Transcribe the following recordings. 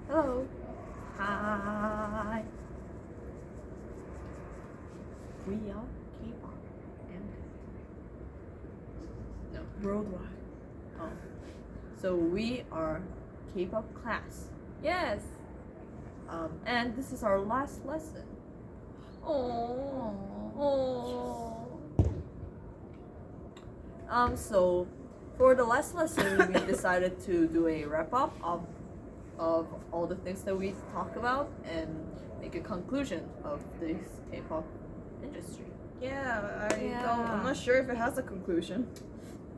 Hello. Hi. We are K-pop and no worldwide. Oh, so we are K-pop class. Yes. And this is our last lesson. Oh. Oh. So for the last lesson, we decided to do a wrap up of all the things that we talked about and make a conclusion of this K-pop industry. Yeah, Yeah. I'm not sure if it has a conclusion.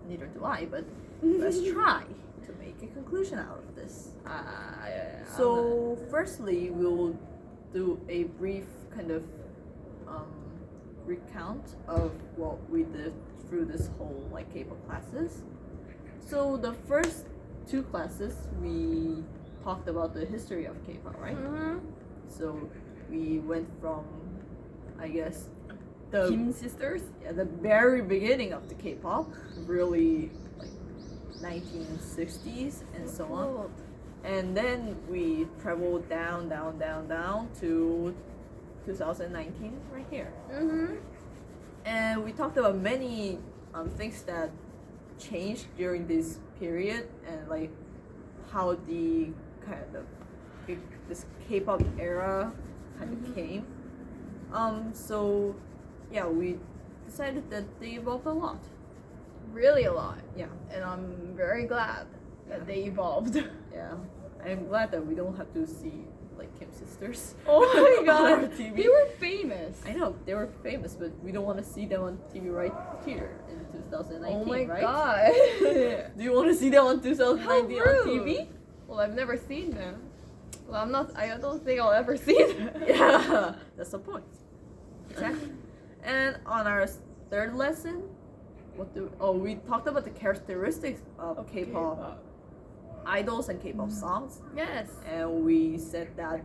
Neither do I, but let's try to make a conclusion out of this. So, firstly, we'll do a brief kind of recount of what we did through this whole like K-pop classes. So the first two classes we talked about the history of K-pop, right? Mm-hmm. So we went from, I guess, the Kim sisters. yeah, the very beginning of the K-pop, really like 1960s and so on. And then we traveled down to 2019 right here. Mm-hmm. And we talked about many things that changed during this period and like how the kind of this K-pop era kind of came. So yeah, we decided that they evolved a lot. Really a lot. Yeah. And I'm very glad that Yeah. they evolved. Yeah, I'm glad that we don't have to see like Kim sisters. Oh my on god. our TV. They were famous. I know they were famous, but we don't want to see them on TV right here in 2019, Oh my right? god. Do you want to see them on 2019 How on rude. TV? Well, I've never seen them. Well, I don't think I'll ever see them. Yeah, that's the point. Exactly. And on our third lesson, we talked about the characteristics of K-pop idols and K-pop songs, Yes. and we said that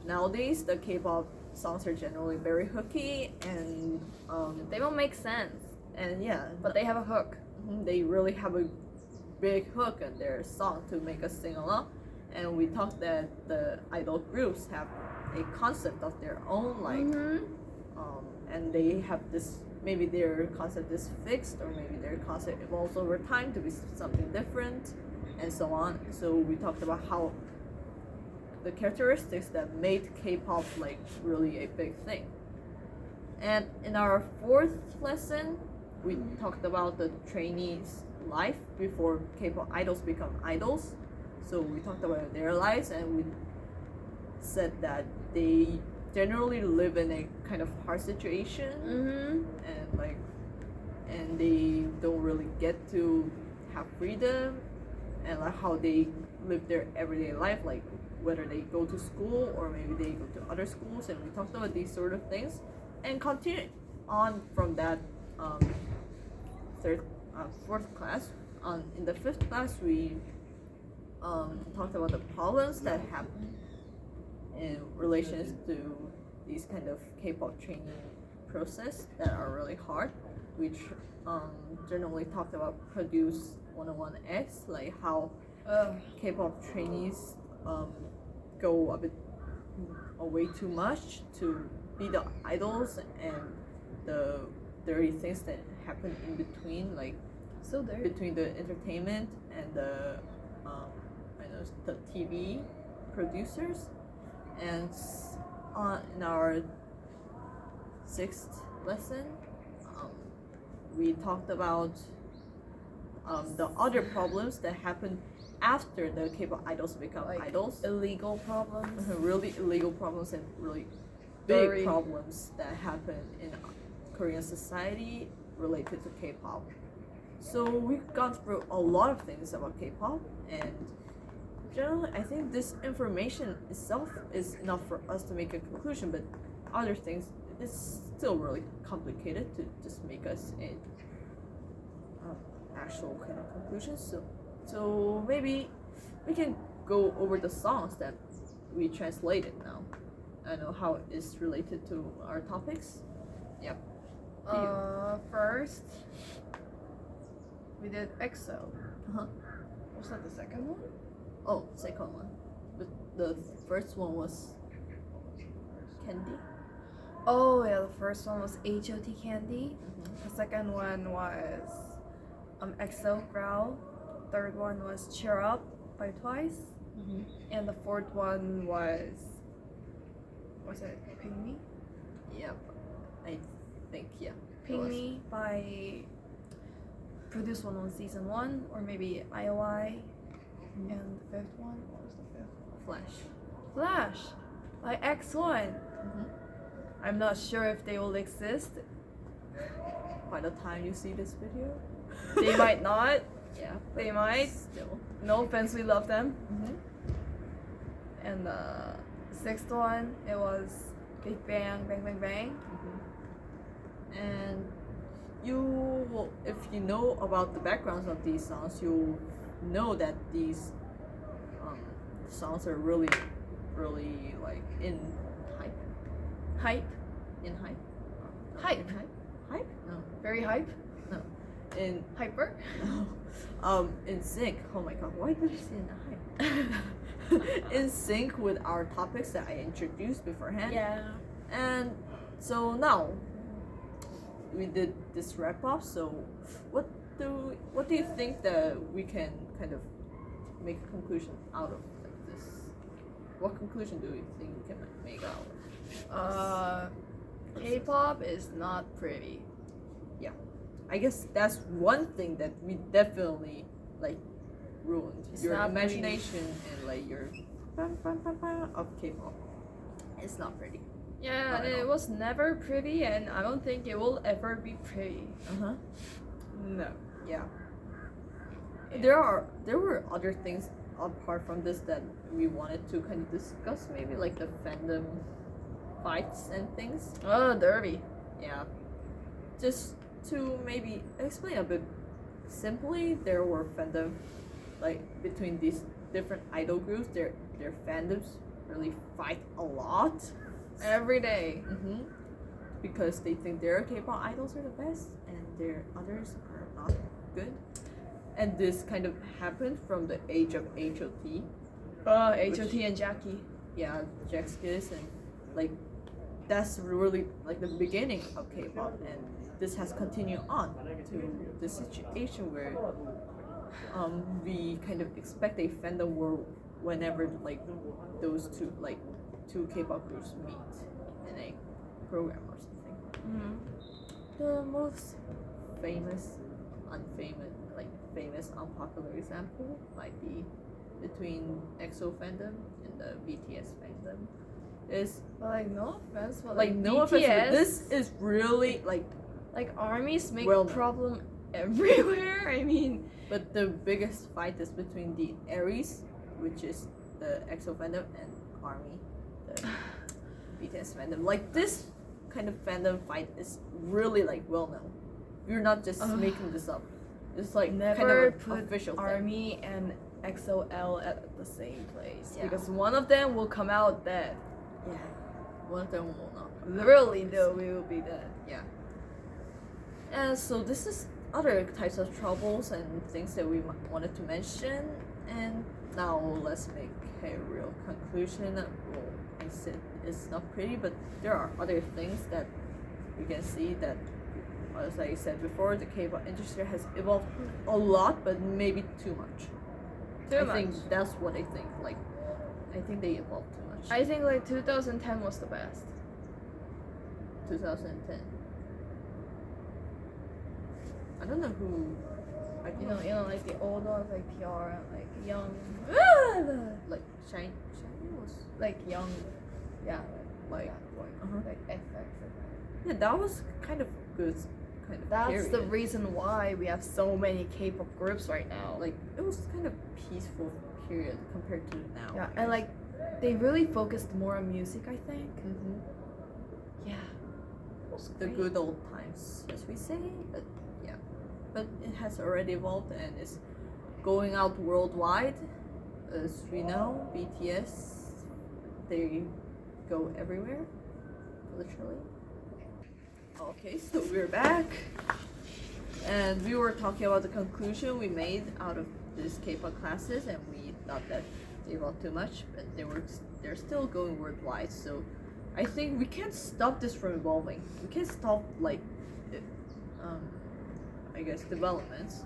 nowadays the K-pop songs are generally very hooky and They don't make sense, yeah, but they have a hook. they really have a big hook in their song to make us sing along. And we talked that the idol groups have a concept of their own, like, and they have this. Maybe their concept is fixed, or maybe their concept evolves over time to be something different, and so on. So we talked about how the characteristics that made K-pop like really a big thing. And in our fourth lesson, we talked about the trainees' life before K-pop idols become idols. So we talked about their lives, and we said that they generally live in a kind of hard situation, and they don't really get to have freedom, and like how they live their everyday life, like whether they go to school or maybe they go to other schools. And we talked about these sort of things, and continued on from that fourth class. In the fifth class, we talked about the problems that happen in relations to these kind of K-pop training process that are really hard. We generally talked about Produce 101X, like how K-pop trainees go a bit way too much to be the idols, and the dirty things that happen in between, like So there. between the entertainment and the the TV producers. And in our sixth lesson, we talked about the other problems that happen after the K-pop idols become Like idols. illegal problems. Really illegal problems and really Very- big problems that happen in Korean society related to K-pop. So we've gone through a lot of things about K-pop, and generally I think this information itself is enough for us to make a conclusion, but other things, it's still really complicated to just make us a actual kind of conclusion. So maybe we can go over the songs that we translated now. I know how it's related to our topics. Yep. First, we did EXO. Uh-huh. Was that the second one? Oh, second one. the first one was Candy. Oh yeah, the first one was H.O.T. Candy. Mm-hmm. The second one was EXO Growl. Third one was Cheer Up by Twice. Mm-hmm. And the fourth one was it Ping Me? Yep, I think yeah. Ping Me by Produce 101 Season 1, or maybe IOI. Mhm. And the fifth one, what was the fifth one? Flash. Flash by X1. Mm-hmm. I'm not sure if they will exist. By the time you see this video, They might not. yeah, They might. still. No offense, we love them. Mm-hmm. And the sixth one, it was Big Bang, Bang Bang Bang. Mm-hmm. And you will, if you know about the backgrounds of these songs, you know that these songs are really, really like in hype. Hype. In hype. Hype. In hype. Hype? No. Very hype. No. In Hyper. in sync. Oh my god, why did I say in hype? In sync with our topics that I introduced beforehand. Yeah. And so now we did this wrap up. So what do you think that we can kind of make a conclusion out of this? What conclusion do you think we can make out? K-pop is not pretty. I guess that's one thing that we definitely like ruined It's your not pretty. imagination and like your of K-pop. It's not pretty. Yeah, Not at it all. was never pretty, and I don't think it will ever be pretty. Uh-huh. No. Yeah. Yeah. There were other things apart from this that we wanted to kind of discuss, maybe like the fandom fights and things. Oh, Derby. Yeah. Just to maybe explain a bit simply, there were fandom like between these different idol groups. Their fandoms really fight a lot. Every day. Mm-hmm. Because they think their K-pop idols are the best and their others are not good. And this kind of happened from the age of H.O.T. H.O.T. and Jackie. Yeah, Jack's Kiss, and like that's really like the beginning of K-pop, and this has continued on to the situation where we kind of expect a fandom war whenever like those two K-pop groups meet in a program or something. Mm-hmm. The most famous, famous unpopular example might be between EXO fandom and the BTS fandom. Is But like, no offense, but like no offense, but this is really like armies make Well- problem everywhere. I mean, but the biggest fight is between the Aries, which is the EXO fandom, and ARMY, the BTS fandom. Like this kind of fandom fight is really like well known. You're not just making this up. It's like never kind of put an official thing. Army and XOL at the same place Yeah. because one of them will come out dead. Yeah, one of them will not. Literally, though, we will be dead. Yeah. And so this is other types of troubles and things that we wanted to mention. And now let's make a real conclusion. Well, I said it's not pretty, but there are other things that we can see that, as I said before, the K-pop industry has evolved a lot, but maybe too much. I think that's what I think. Like, I think they evolved too much. I think like 2010 was the best. 2010. I don't know who. I You don't know, like the old ones, like PR and like young, like Shiny was like young, yeah, like uh-huh. like FX. Yeah, that was kind of good, kind of. That's period. the reason why we have so many K-pop groups right now. Like it was kind of peaceful period compared to now. Yeah, and like they really focused more on music, I think. Mm-hmm. Yeah. It was The great. good old times, as we say. But yeah, but it has already evolved and is going out worldwide. As we know, BTS, they go everywhere, literally. Okay, so we're back, and we were talking about the conclusion we made out of these K-pop classes, and we thought that they evolved too much, but they're still going worldwide. So I think we can't stop this from evolving. We can't stop like, it, um, I guess developments,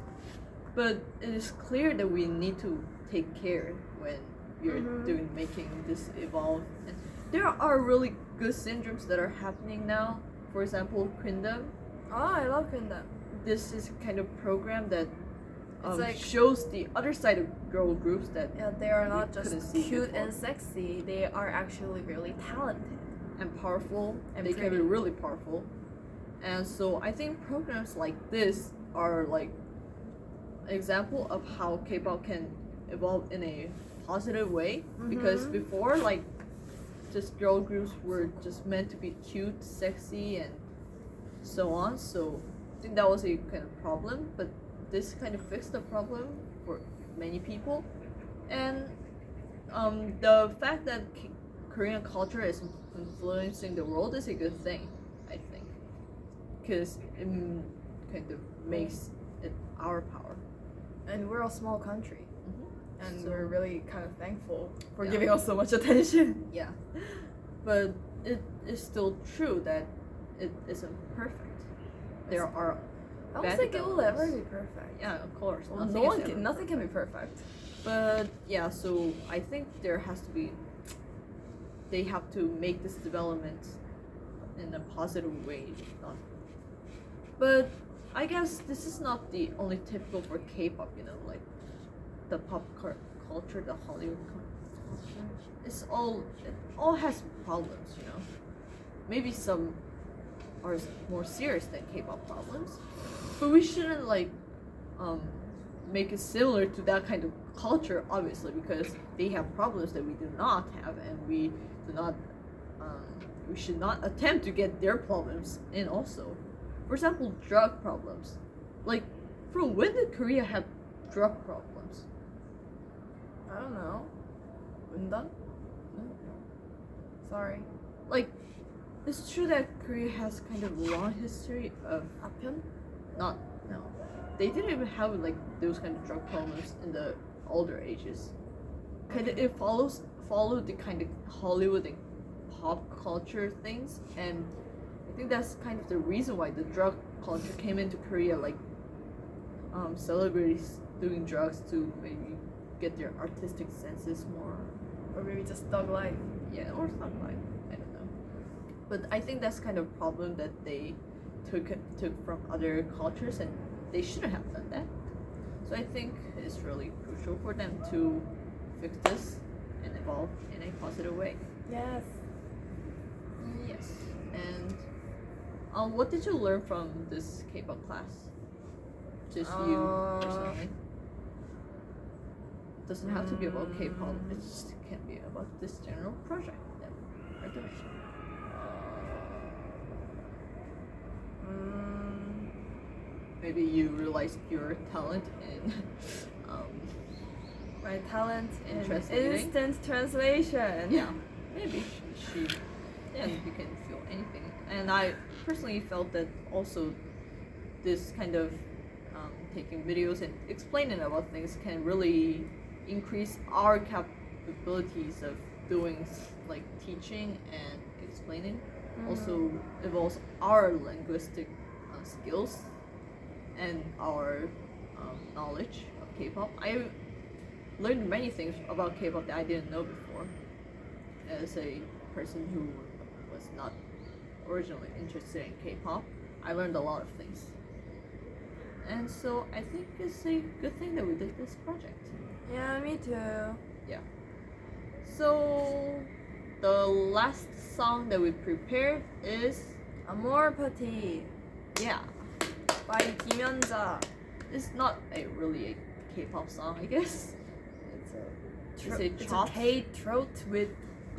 but it is clear that we need to take care when we're doing making this evolve. And there are really good syndromes that are happening now. For example, Queendom. Oh, I love Queendom. This is kind of program that It's like- shows the other side of girl groups that Yeah, they are We not couldn't just see cute before. and sexy. They are actually really talented. and powerful, And they can be pretty. really powerful. And so I think programs like this are like an example of how K-pop can evolve in a positive way. Because before, like, just girl groups were just meant to be cute, sexy, and so on. So I think that was a kind of problem, but this kind of fixed the problem for many people. And the fact that Korean culture is influencing the world is a good thing, I think, because it kind of makes it our power. And we're a small country. And So- we're really kind of thankful for Yeah. giving us so much attention. Yeah, but it is still true that it isn't perfect. There are I don't bad think it will ever developments. be perfect. Yeah, of course. Well, Nothing nothing is can ever be perfect. But yeah, so I think there has to be. They have to make this development in a positive way. But I guess this is not the only typical for K-pop. You know, like the pop culture, the Hollywood culture. It all has problems. You know, maybe some are more serious than K-pop problems, but we shouldn't like make it similar to that kind of culture, obviously, because they have problems that we do not have, and we do not we should not attempt to get their problems in also. For example, drug problems. Like, from when did Korea have drug problems? I don't know. Undan? Sorry. Like, it's true that Korea has kind of a long history of Apyeon? no. They didn't even have like those kind of drug problems in the older ages. Kind of it followed the kind of Hollywood and pop culture things, and I think that's kind of the reason why the drug culture came into Korea. Like, celebrities doing drugs to maybe get their artistic senses more. Or maybe just thug life. Yeah, or something like, I don't know. But I think that's kind of a problem that they took from other cultures, and they shouldn't have done that. So I think it's really crucial for them to fix this and evolve in a positive way. Yes. Yes. And what did you learn from this K-pop class? Just you personally. It doesn't have to be about K-pop. It just can be about this general project that we're doing. Maybe you realized your talent in My talent in Translating? instant translation. yeah, maybe she yeah, you can feel anything. And I personally felt that also this kind of taking videos and explaining about things can really increase our capabilities of doing like teaching and explaining. Also evolves our linguistic skills and our knowledge of K-pop. I learned many things about K-pop that I didn't know before. As a person who was not originally interested in K-pop, I learned a lot of things. And so I think it's a good thing that we did this project. Yeah, me too. So the last song that we prepared is Amour Petit yeah. by Kim It's not really a K-pop song, I guess. It's a It's a chop K-throat with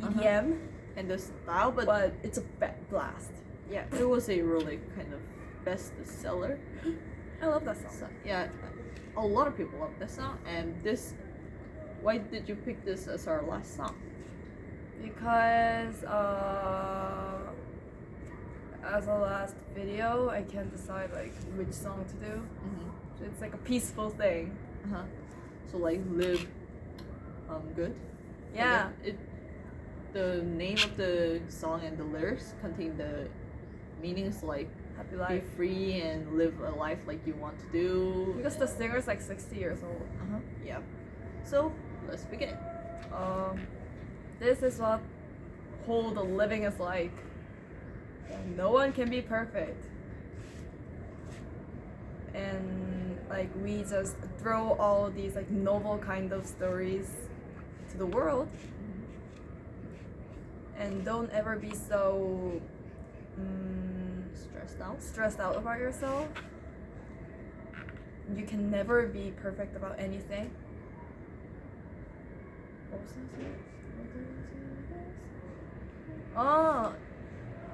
Uh-huh. EDM, and the style, but but it's a blast. yeah, it was a really kind of best seller. I love that song. So, yeah, a lot of people love this song, and this. Why did you pick this as our last song? Because as a last video, I can't decide like which song to do. So it's like a peaceful thing. So like live, good. Yeah. The name of the song and the lyrics contain the meanings like Happy be life. free and live a life like you want to do. Because the singer's like 60 years old. Yeah. So let's begin. This is what whole the living is like. And no one can be perfect. And like we just throw all these like novel kind of stories to the world. And don't ever be so stressed out about yourself. You can never be perfect about anything. Oh,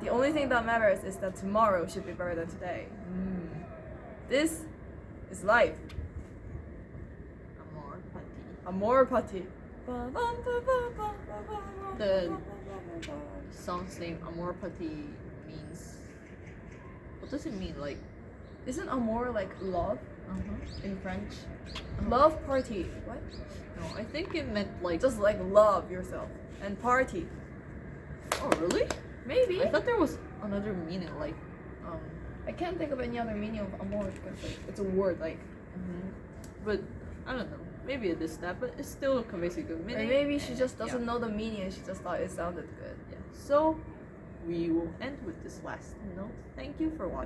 the only thing that matters is that tomorrow should be better than today. This is life. Amor Pati. Amor Pati. The song's name Amor Pati means. What does it mean? Like. Isn't amour like love in French? Uh-huh. Love party. What? No, I think it meant like. Just like love yourself and party. Oh really? Maybe. I thought there was another meaning like. I can't think of any other meaning of amour because like, it's a word like. But I don't know. Maybe it is that, but it still conveys a good meaning. Or maybe she just and, doesn't know the meaning and she just thought it sounded good. Yeah. So we will end with this last note. Thank you for watching.